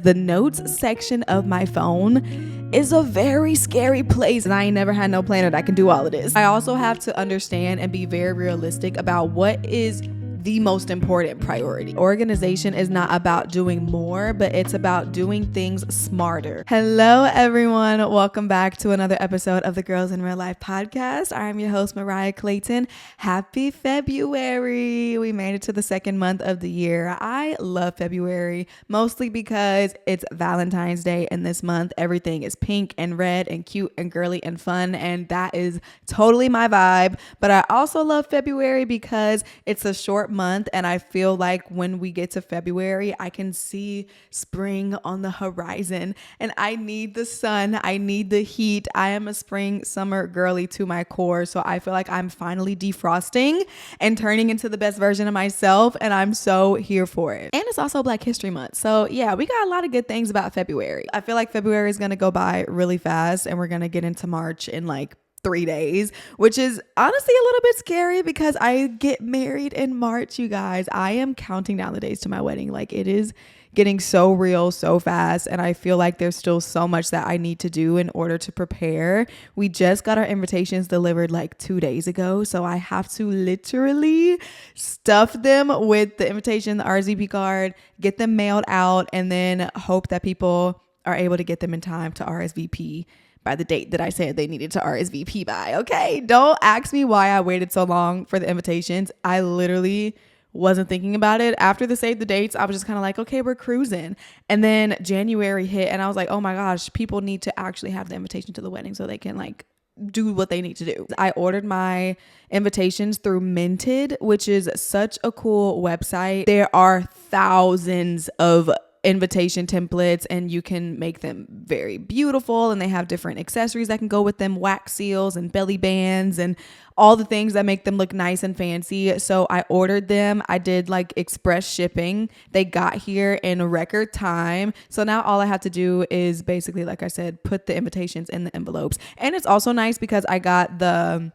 The notes section of my phone is a very scary place, and I ain't never had no planner that can do all of this. I also have to understand and be very realistic about what is the most important priority. Organization is not about doing more, but it's about doing things smarter. Hello, everyone. Welcome back to another episode of the Girls in Real Life podcast. I'm your host, Mariah Clayton. Happy February. We made it to the second month of the year. I love February, mostly because it's Valentine's Day, and this month everything is pink and red and cute and girly and fun, and that is totally my vibe. But I also love February because it's a short month, and I feel like when we get to February, I can see spring on the horizon, and I need the sun. I need the heat. I am a spring summer girly to my core, so I feel like I'm finally defrosting and turning into the best version of myself, and I'm so here for it. And it's also Black History Month, so yeah, we got a lot of good things about February. I feel like February is going to go by really fast, and we're going to get into March in like 3 days, which is honestly a little bit scary because I get married in March, you guys. I am counting down the days to my wedding. Like, it is getting so real so fast, and I feel like there's still so much that I need to do in order to prepare. We just got our invitations delivered like 2 days ago, so I have to literally stuff them with the invitation, the RSVP card, get them mailed out, and then hope that people are able to get them in time to RSVP by the date that I said they needed to RSVP by. Okay, don't ask me why I waited so long for the invitations. I literally wasn't thinking about it. After the save the dates, I was just kind of like, okay, we're cruising. And then January hit, and I was like, oh my gosh, people need to actually have the invitation to the wedding so they can like do what they need to do. I ordered my invitations through Minted, which is such a cool website. There are thousands of invitation templates, and you can make them very beautiful, and they have different accessories that can go with them, wax seals and belly bands and all the things that make them look nice and fancy. So I ordered them. I did like express shipping. They got here in record time. So now all I have to do is basically, like I said, put the invitations in the envelopes. And it's also nice because I got the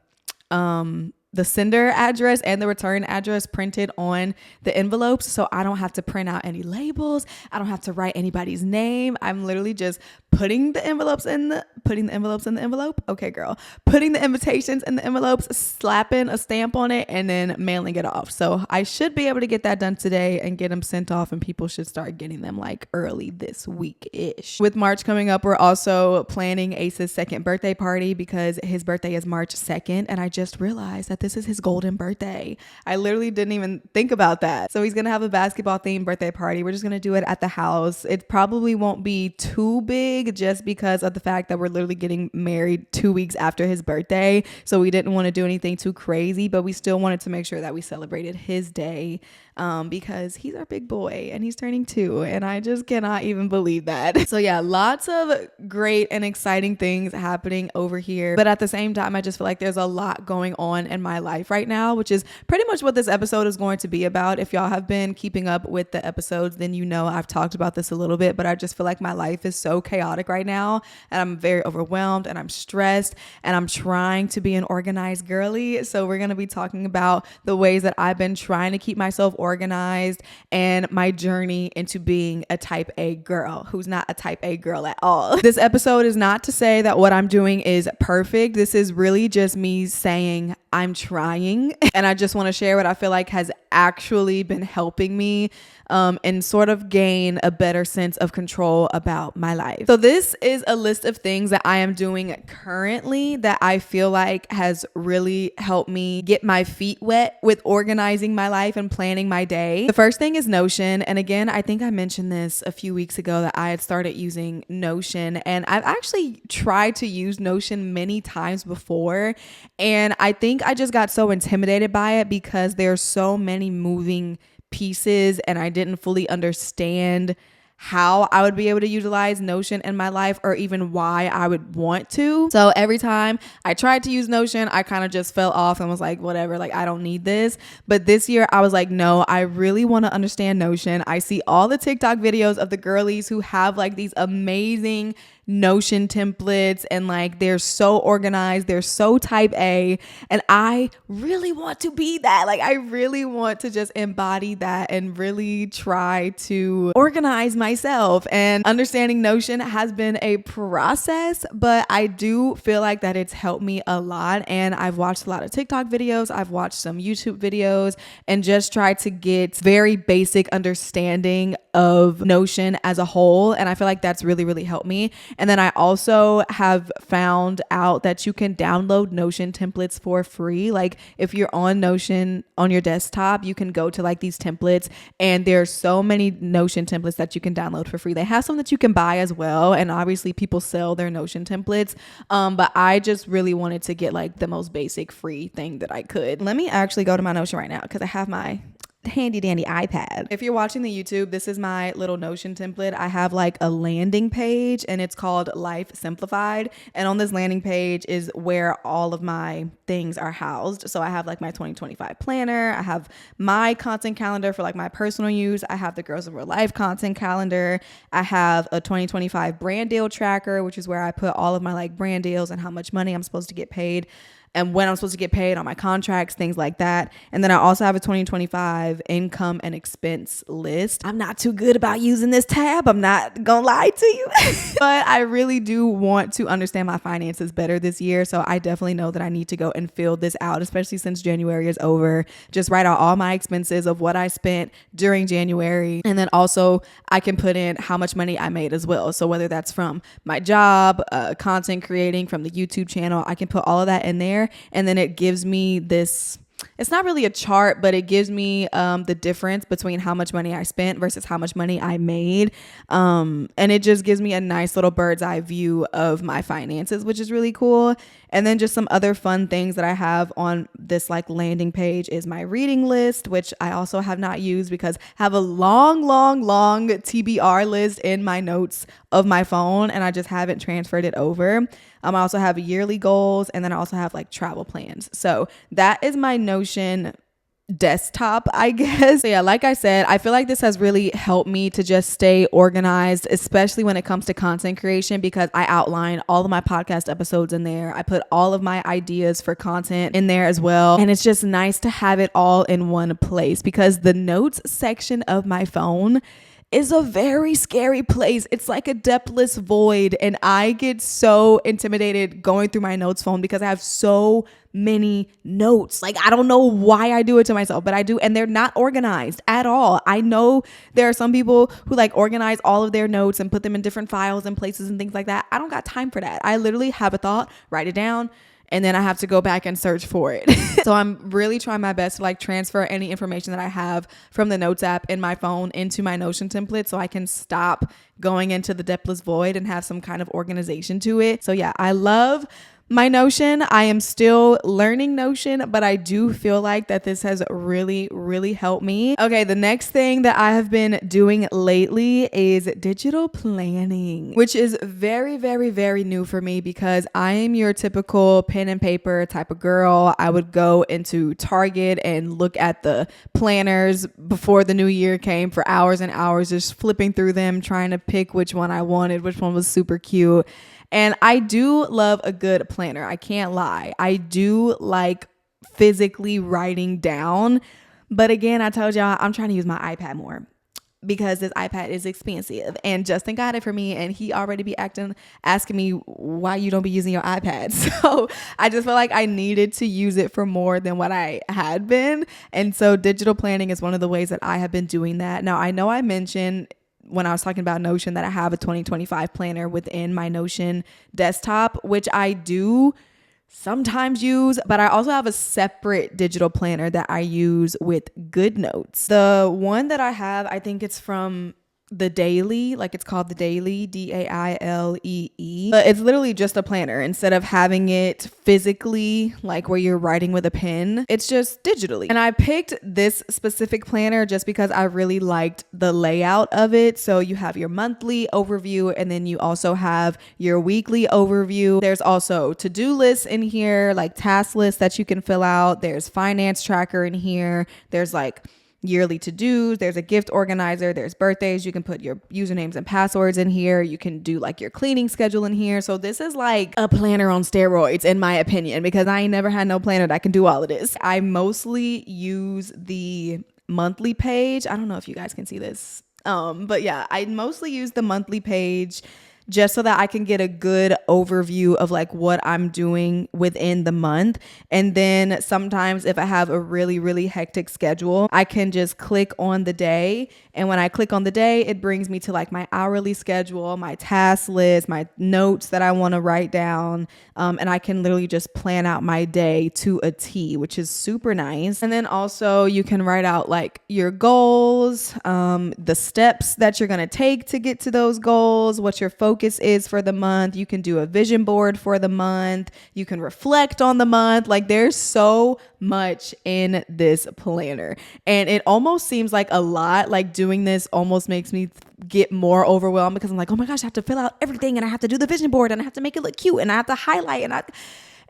sender address and the return address printed on the envelopes, so I don't have to print out any labels. I don't have to write anybody's name. I'm literally just putting the envelopes in the envelope. Okay, girl. Putting the invitations in the envelopes, slapping a stamp on it, and then mailing it off. So I should be able to get that done today and get them sent off, and people should start getting them like early this week-ish. With March coming up, we're also planning Ace's second birthday party because his birthday is March 2nd, and I just realized that this is his golden birthday. I literally didn't even think about that. So he's gonna have a basketball themed birthday party. We're just gonna do it at the house. It probably won't be too big just because of the fact that we're literally getting married 2 weeks after his birthday. So we didn't want to do anything too crazy, but we still wanted to make sure that we celebrated his day because he's our big boy and he's turning 2, and I just cannot even believe that. So yeah, lots of great and exciting things happening over here. But at the same time, I just feel like there's a lot going on in my life right now, which is pretty much what this episode is going to be about. If y'all have been keeping up with the episodes, then you know I've talked about this a little bit, but I just feel like my life is so chaotic right now, and I'm very overwhelmed, and I'm stressed, and I'm trying to be an organized girly. So we're going to be talking about the ways that I've been trying to keep myself organized and my journey into being a type A girl who's not a type A girl at all. This episode is not to say that what I'm doing is perfect. This is really just me saying I'm trying, and I just want to share what I feel like has actually been helping me and sort of gain a better sense of control about my life. So this is a list of things that I am doing currently that I feel like has really helped me get my feet wet with organizing my life and planning my day. The first thing is Notion. And again, I think I mentioned this a few weeks ago that I had started using Notion, and I've actually tried to use Notion many times before. And I think I just got so intimidated by it because there's so many moving pieces, and I didn't fully understand how I would be able to utilize Notion in my life, or even why I would want to. So every time I tried to use Notion, I kind of just fell off and was like, whatever, like I don't need this. But this year I was like, no, I really want to understand Notion. I see all the TikTok videos of the girlies who have like these amazing Notion templates, and like they're so organized, they're so type A, and I really want to be that. Like I really want to just embody that and really try to organize myself. And understanding Notion has been a process, but I do feel like that it's helped me a lot. And I've watched a lot of TikTok videos, I've watched some YouTube videos, and just tried to get very basic understanding of Notion as a whole. And I feel like that's really, really helped me. And then I also have found out that you can download Notion templates for free. Like if you're on Notion on your desktop, you can go to like these templates, and there's so many Notion templates that you can download for free. They have some that you can buy as well. And obviously people sell their Notion templates. But I just really wanted to get like the most basic free thing that I could. Let me actually go to my Notion right now because I have my handy dandy iPad. If you're watching the YouTube, this is my little Notion template. I have like a landing page, and it's called Life Simplified. And on this landing page is where all of my things are housed. So I have like my 2025 planner. I have my content calendar for like my personal use. I have the Girls in Real Life content calendar. I have a 2025 brand deal tracker, which is where I put all of my like brand deals and how much money I'm supposed to get paid and when I'm supposed to get paid on my contracts, things like that. And then I also have a 2025 income and expense list. I'm not too good about using this tab, I'm not gonna lie to you. But I really do want to understand my finances better this year. So I definitely know that I need to go and fill this out, especially since January is over. Just write out all my expenses of what I spent during January. And then also I can put in how much money I made as well. So whether that's from my job, content creating, from the YouTube channel, I can put all of that in there. And then it gives me this, it's not really a chart, but it gives me the difference between how much money I spent versus how much money I made. And it just gives me a nice little bird's eye view of my finances, which is really cool. And then just some other fun things that I have on this like landing page is my reading list, which I also have not used because I have a long TBR list in my notes of my phone, and I just haven't transferred it over. I also have yearly goals, and then I also have like travel plans. So that is my Notion desktop, I guess. So yeah, like I said, I feel like this has really helped me to just stay organized, especially when it comes to content creation, because I outline all of my podcast episodes in there. I put all of my ideas for content in there as well. And it's just nice to have it all in one place, because the notes section of my phone is a very scary place. It's like a depthless void, and I get so intimidated going through my notes phone because I have so many notes. Like, I don't know why I do it to myself, but I do, and they're not organized at all. I know there are some people who like organize all of their notes and put them in different files and places and things like that. I don't got time for that. I literally have a thought, write it down, and then I have to go back and search for it. So I'm really trying my best to like transfer any information that I have from the Notes app in my phone into my Notion template, so I can stop going into the depthless void and have some kind of organization to it. So yeah, I love my Notion. I am still learning Notion, but I do feel like that this has really, really helped me. Okay, the next thing that I have been doing lately is digital planning, which is very, very, very new for me because I am your typical pen and paper type of girl. I would go into Target and look at the planners before the new year came for hours and hours, just flipping through them, trying to pick which one I wanted, which one was super cute. And I do love a good planner. I can't lie. I do like physically writing down. But again, I told y'all I'm trying to use my iPad more because this iPad is expensive. And Justin got it for me, and he already be asking me why you don't be using your iPad. So I just feel like I needed to use it for more than what I had been. And so digital planning is one of the ways that I have been doing that. Now, I know I mentioned when I was talking about Notion that I have a 2025 planner within my Notion desktop, which I do sometimes use, but I also have a separate digital planner that I use with GoodNotes. The one that I have, I think it's from the Daily, like it's called the Daily, Dailee. But it's literally just a planner. Instead of having it physically, like where you're writing with a pen, it's just digitally. And I picked this specific planner just because I really liked the layout of it. So you have your monthly overview, and then you also have your weekly overview. There's also to-do lists in here, like task lists that you can fill out. There's finance tracker in here. There's like yearly to-dos, there's a gift organizer, there's birthdays. You can put your usernames and passwords in here. You can do like your cleaning schedule in here. So this is like a planner on steroids in my opinion, because I ain't never had no planner that can do all of this. I mostly use the monthly page. I don't know if you guys can see this. But yeah, I mostly use the monthly page just so that I can get a good overview of like what I'm doing within the month. And then sometimes if I have a really, really hectic schedule, I can just click on the day. And when I click on the day, it brings me to like my hourly schedule, my task list, my notes that I want to write down. And I can literally just plan out my day to a T, which is super nice. And then also you can write out like your goals, the steps that you're going to take to get to those goals, what your focus is for the month. You can do a vision board for the month. You can reflect on the month. Like there's so much in this planner, and it almost seems like a lot. Like doing this almost makes me get more overwhelmed because I'm like, oh my gosh, I have to fill out everything, and I have to do the vision board, and I have to make it look cute, and I have to highlight,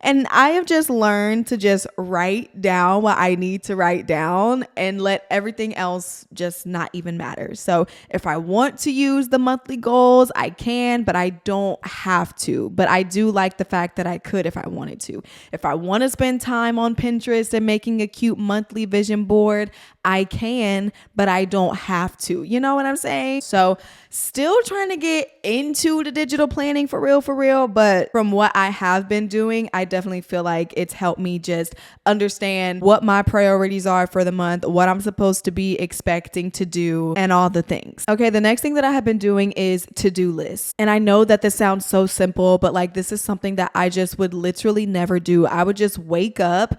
and I have just learned to just write down what I need to write down and let everything else just not even matter. So if I want to use the monthly goals, I can, but I don't have to. But I do like the fact that I could if I wanted to. If I want to spend time on Pinterest and making a cute monthly vision board, I can, but I don't have to. You know what I'm saying? So still trying to get into the digital planning for real. But from what I have been doing, I definitely feel like it's helped me just understand what my priorities are for the month, what I'm supposed to be expecting to do, and all the things. Okay, the next thing that I have been doing is to-do lists. And I know that this sounds so simple, but like this is something that I just would literally never do. I would just wake up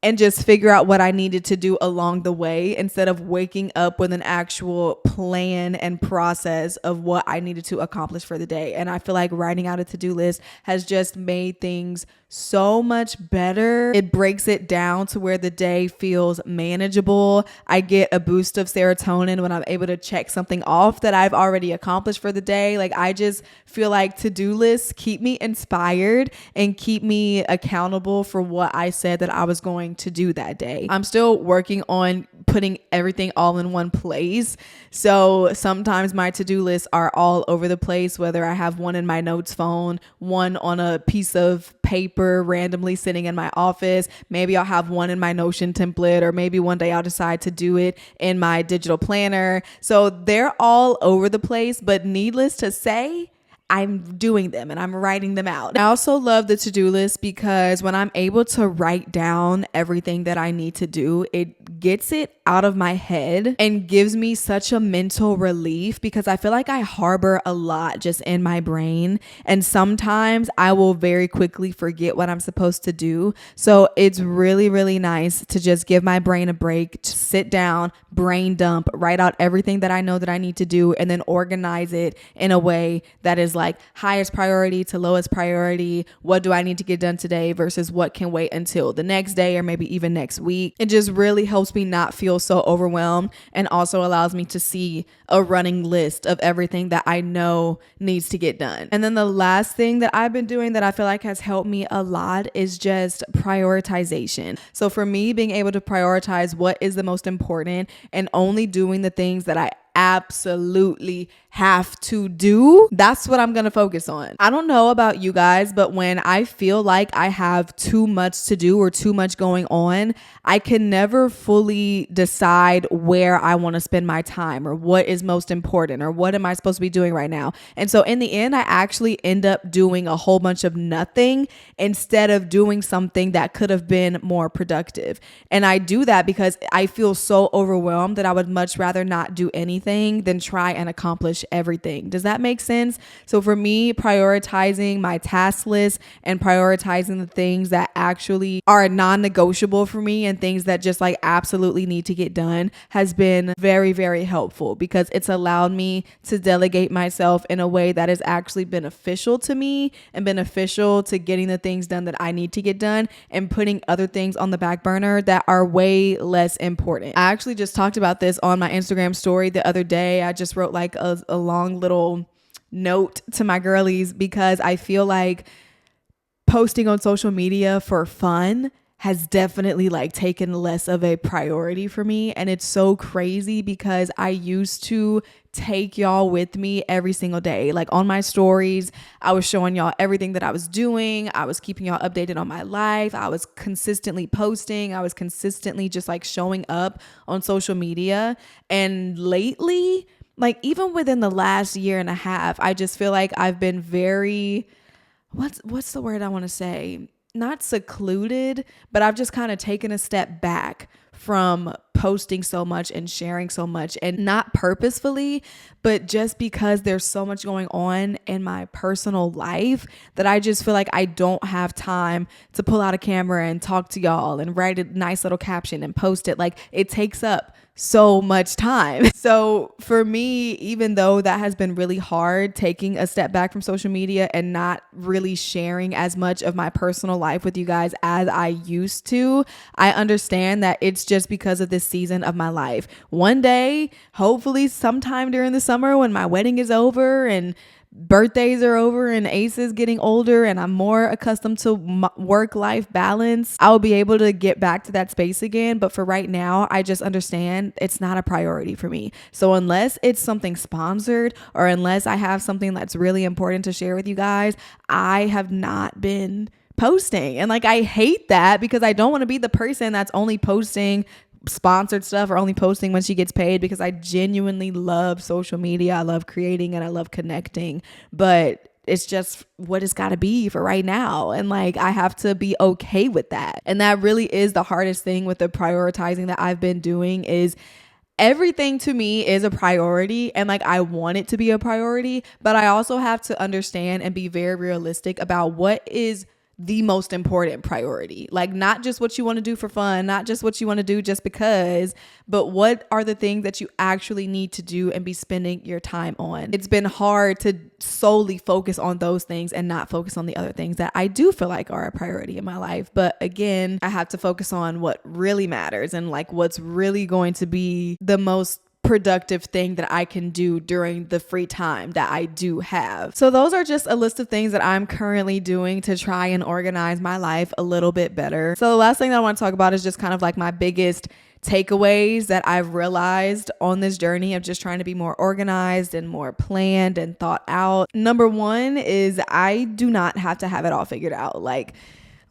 and just figure out what I needed to do along the way instead of waking up with an actual plan and process of what I needed to accomplish for the day. And I feel like writing out a to-do list has just made things so much better. It breaks it down to where the day feels manageable. I get a boost of serotonin when I'm able to check something off that I've already accomplished for the day. Like I just feel like to-do lists keep me inspired and keep me accountable for what I said that I was going to do that day. I'm still working on putting everything all in one place. So sometimes my to-do lists are all over the place, whether I have one in my notes phone, one on a piece of paper randomly sitting in my office. Maybe I'll have one in my Notion template, or maybe one day I'll decide to do it in my digital planner. So they're all over the place, but needless to say, I'm doing them and I'm writing them out. I also love the to-do list because when I'm able to write down everything that I need to do, it gets it out of my head and gives me such a mental relief, because I feel like I harbor a lot just in my brain, and sometimes I will very quickly forget what I'm supposed to do. So it's really, really nice to just give my brain a break, to sit down, brain dump, write out everything that I know that I need to do, and then organize it in a way that is like highest priority to lowest priority. What do I need to get done today versus what can wait until the next day or maybe even next week? It just really helps me not feel so overwhelmed, and also allows me to see a running list of everything that I know needs to get done. And then the last thing that I've been doing that I feel like has helped me a lot is just prioritization. So for me, being able to prioritize what is the most important and only doing the things that I absolutely have to do, that's what I'm gonna focus on. I don't know about you guys, but when I feel like I have too much to do or too much going on, I can never fully decide where I want to spend my time or what is most important or what am I supposed to be doing right now. And so in the end, I actually end up doing a whole bunch of nothing instead of doing something that could have been more productive. And I do that because I feel so overwhelmed that I would much rather not do anything than try and accomplish everything. Does that make sense? So for me, prioritizing my task list and prioritizing the things that actually are non-negotiable for me and things that just like absolutely need to get done has been very, very helpful, because it's allowed me to delegate myself in a way that is actually beneficial to me and beneficial to getting the things done that I need to get done and putting other things on the back burner that are way less important. I actually just talked about this on my Instagram story the other day. I just wrote like a long little note to my girlies, because I feel like posting on social media for fun has definitely like taken less of a priority for me. And it's so crazy because I used to take y'all with me every single day. Like on my stories, I was showing y'all everything that I was doing. I was keeping y'all updated on my life. I was consistently posting. I was consistently just like showing up on social media. And lately, like even within the last year and a half, I just feel like I've been very, what's the word I want to say? Not secluded, but I've just kind of taken a step back from posting so much and sharing so much, and not purposefully, but just because there's so much going on in my personal life that I just feel like I don't have time to pull out a camera and talk to y'all and write a nice little caption and post it. Like it takes up so much time. So for me, even though that has been really hard, taking a step back from social media and not really sharing as much of my personal life with you guys as I used to, I understand that it's just because of this season of my life. One day, hopefully sometime during the summer when my wedding is over and birthdays are over and Ace is getting older and I'm more accustomed to work-life balance, I'll be able to get back to that space again. But for right now, I just understand it's not a priority for me. So unless it's something sponsored or unless I have something that's really important to share with you guys, I have not been posting. And like, I hate that because I don't want to be the person that's only posting sponsored stuff or only posting when she gets paid, because I genuinely love social media. I love creating and I love connecting, but it's just what it's got to be for right now. And like, I have to be okay with that. And that really is the hardest thing with the prioritizing that I've been doing, is everything to me is a priority, and like I want it to be a priority, but I also have to understand and be very realistic about what is the most important priority. Like not just what you want to do for fun, not just what you want to do just because, but what are the things that you actually need to do and be spending your time on. It's been hard to solely focus on those things and not focus on the other things that I do feel like are a priority in my life. But again, I have to focus on what really matters and like what's really going to be the most productive thing that I can do during the free time that I do have. So those are just a list of things that I'm currently doing to try and organize my life a little bit better. So the last thing that I want to talk about is just kind of like my biggest takeaways that I've realized on this journey of just trying to be more organized and more planned and thought out. Number one is I do not have to have it all figured out. Like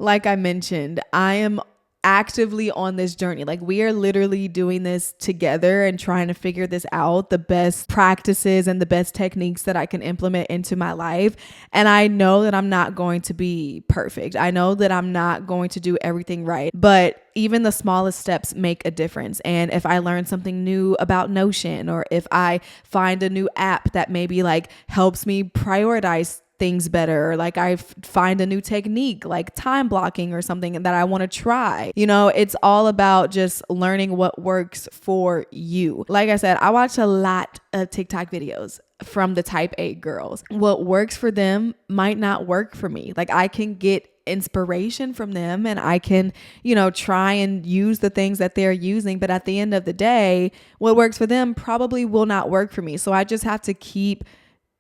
I mentioned, I am actively on this journey. Like we are literally doing this together and trying to figure this out, the best practices and the best techniques that I can implement into my life. And I know that I'm not going to be perfect. I know that I'm not going to do everything right, but even the smallest steps make a difference. And if I learn something new about Notion, or if I find a new app that maybe like helps me prioritize things better, or like I find a new technique like time blocking or something that I want to try. You know, it's all about just learning what works for you. Like I said, I watch a lot of TikTok videos from the type A girls. What works for them might not work for me. Like I can get inspiration from them and I can, you know, try and use the things that they're using. But at the end of the day, what works for them probably will not work for me. So I just have to keep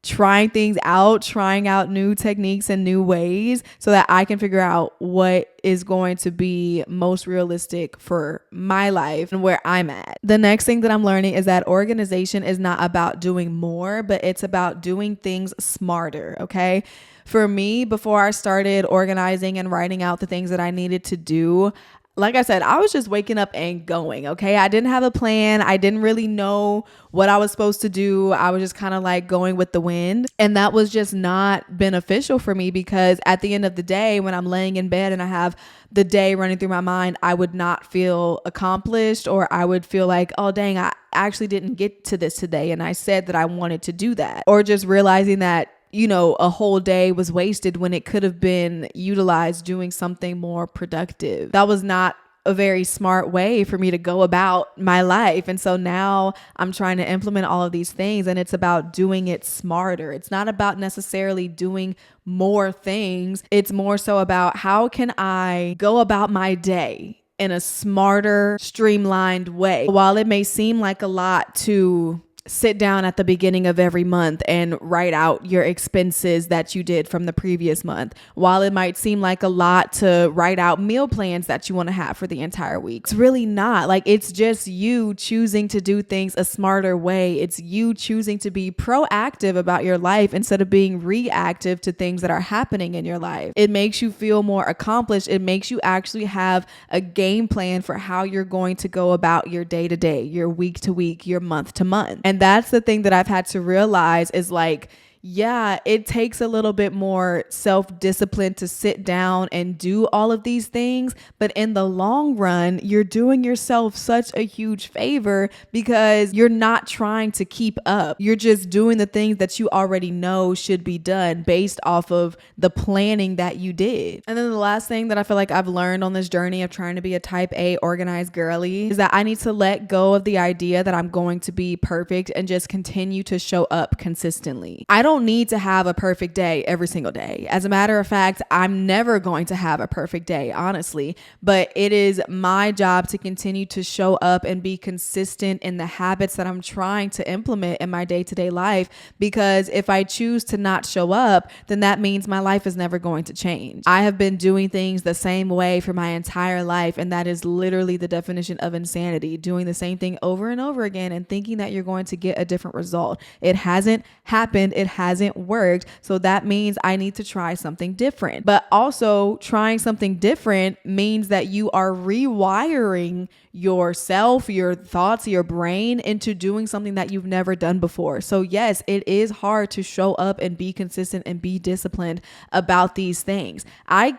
trying things out, trying out new techniques and new ways so that I can figure out what is going to be most realistic for my life and where I'm at. The next thing that I'm learning is that organization is not about doing more, but it's about doing things smarter, okay? For me, before I started organizing and writing out the things that I needed to do, like I said, I was just waking up and going, okay? I didn't have a plan. I didn't really know what I was supposed to do. I was just kind of like going with the wind. And that was just not beneficial for me, because at the end of the day, when I'm laying in bed and I have the day running through my mind, I would not feel accomplished, or I would feel like, oh, dang, I actually didn't get to this today. And I said that I wanted to do that. Or just realizing that, you know, a whole day was wasted when it could have been utilized doing something more productive. That was not a very smart way for me to go about my life. And so now I'm trying to implement all of these things, and it's about doing it smarter. It's not about necessarily doing more things. It's more so about how can I go about my day in a smarter, streamlined way. While it may seem like a lot to sit down at the beginning of every month and write out your expenses that you did from the previous month. While it might seem like a lot to write out meal plans that you want to have for the entire week, it's really not. Like, it's just you choosing to do things a smarter way. It's you choosing to be proactive about your life instead of being reactive to things that are happening in your life. It makes you feel more accomplished. It makes you actually have a game plan for how you're going to go about your day to day, your week to week, your month to month. And that's the thing that I've had to realize is like, yeah, it takes a little bit more self-discipline to sit down and do all of these things. But in the long run, you're doing yourself such a huge favor because you're not trying to keep up. You're just doing the things that you already know should be done based off of the planning that you did. And then the last thing that I feel like I've learned on this journey of trying to be a type A organized girly is that I need to let go of the idea that I'm going to be perfect and just continue to show up consistently. I don't need to have a perfect day every single day. As a matter of fact, I'm never going to have a perfect day, honestly, but it is my job to continue to show up and be consistent in the habits that I'm trying to implement in my day-to-day life. Because if I choose to not show up, then that means my life is never going to change. I have been doing things the same way for my entire life, and that is literally the definition of insanity, doing the same thing over and over again and thinking that you're going to get a different result. It hasn't happened. It hasn't worked. So that means I need to try something different. But also, trying something different means that you are rewiring yourself, your thoughts, your brain into doing something that you've never done before. So yes, it is hard to show up and be consistent and be disciplined about these things. I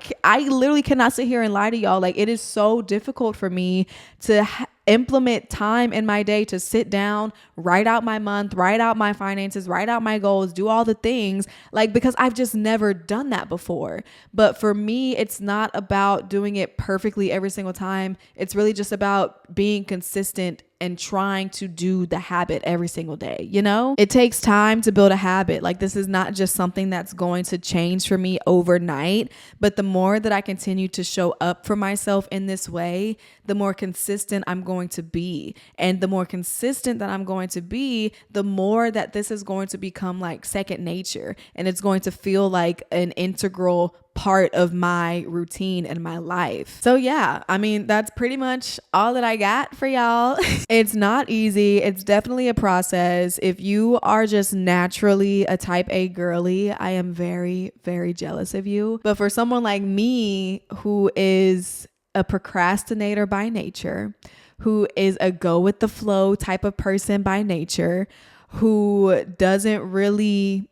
literally cannot sit here and lie to y'all. Like, it is so difficult for me to implement time in my day to sit down, write out my month, write out my finances, write out my goals, do all the things, like, because I've just never done that before. But for me, it's not about doing it perfectly every single time. It's really just about being consistent and trying to do the habit every single day. You know, it takes time to build a habit. Like, this is not just something that's going to change for me overnight, but the more that I continue to show up for myself in this way, the more consistent I'm going to be. And the more consistent that I'm going to be, the more that this is going to become like second nature, and it's going to feel like an integral part of my routine and my life. So yeah, I mean, that's pretty much all that I got for y'all. It's not easy. It's definitely a process. If you are just naturally a type A girly, I am very, very jealous of you. But for someone like me, who is a procrastinator by nature, who is a go with the flow type of person by nature, who doesn't really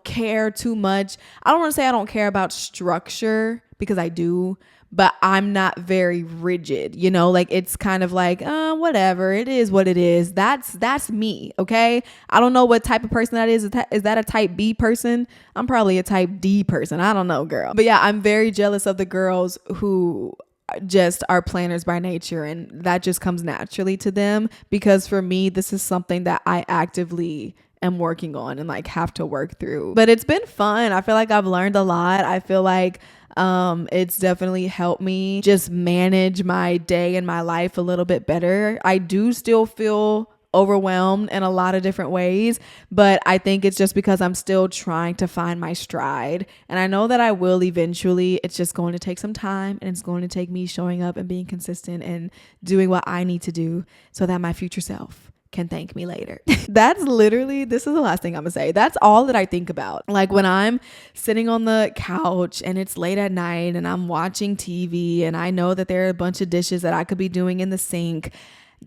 care too much. I don't want to say I don't care about structure, because I do, but I'm not very rigid, like, it's kind of like, whatever, it is what it is. That's me. Okay. I don't know what type of person that is. Is that a type B person? I'm probably a type D person. I don't know, girl. But yeah, I'm very jealous of the girls who just are planners by nature, and that just comes naturally to them, because for me, this is something that I actively am working on and like have to work through. But it's been fun. I feel like I've learned a lot. I feel like it's definitely helped me just manage my day and my life a little bit better. I do still feel overwhelmed in a lot of different ways, but I think it's just because I'm still trying to find my stride, and I know that I will eventually. It's just going to take some time, and it's going to take me showing up and being consistent and doing what I need to do so that my future self can thank me later. This is the last thing I'm gonna say. That's all that I think about. Like, when I'm sitting on the couch and it's late at night and I'm watching TV and I know that there are a bunch of dishes that I could be doing in the sink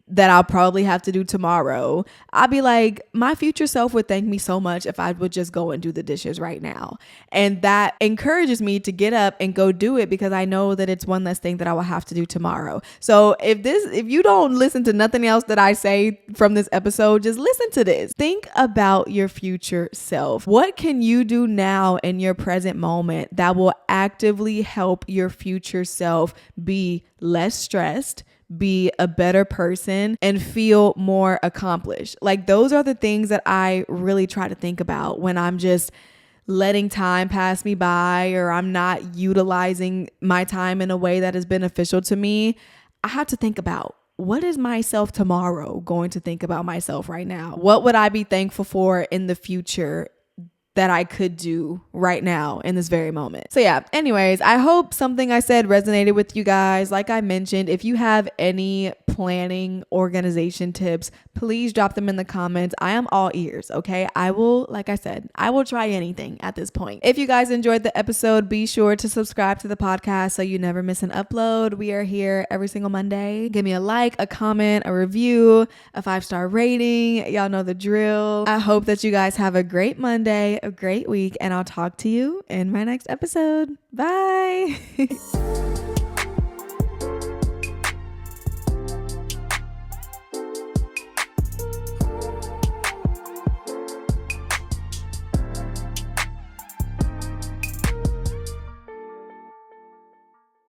that I'll probably have to do tomorrow, I'll be like, my future self would thank me so much if I would just go and do the dishes right now. And that encourages me to get up and go do it, because I know that it's one less thing that I will have to do tomorrow. So if you don't listen to nothing else that I say from this episode, just listen to this. Think about your future self. What can you do now in your present moment that will actively help your future self be less stressed, be a better person, and feel more accomplished? Like, those are the things that I really try to think about when I'm just letting time pass me by, or I'm not utilizing my time in a way that is beneficial to me. I have to think about what is myself tomorrow going to think about myself right now? What would I be thankful for in the future that I could do right now in this very moment? So yeah, anyways, I hope something I said resonated with you guys. Like I mentioned, if you have any planning organization tips, please drop them in the comments. I am all ears, okay? I will, like I said, I will try anything at this point. If you guys enjoyed the episode, be sure to subscribe to the podcast so you never miss an upload. We are here every single Monday. Give me a like, a comment, a review, a 5-star rating. Y'all know the drill. I hope that you guys have a great Monday, a great week, and I'll talk to you in my next episode. Bye.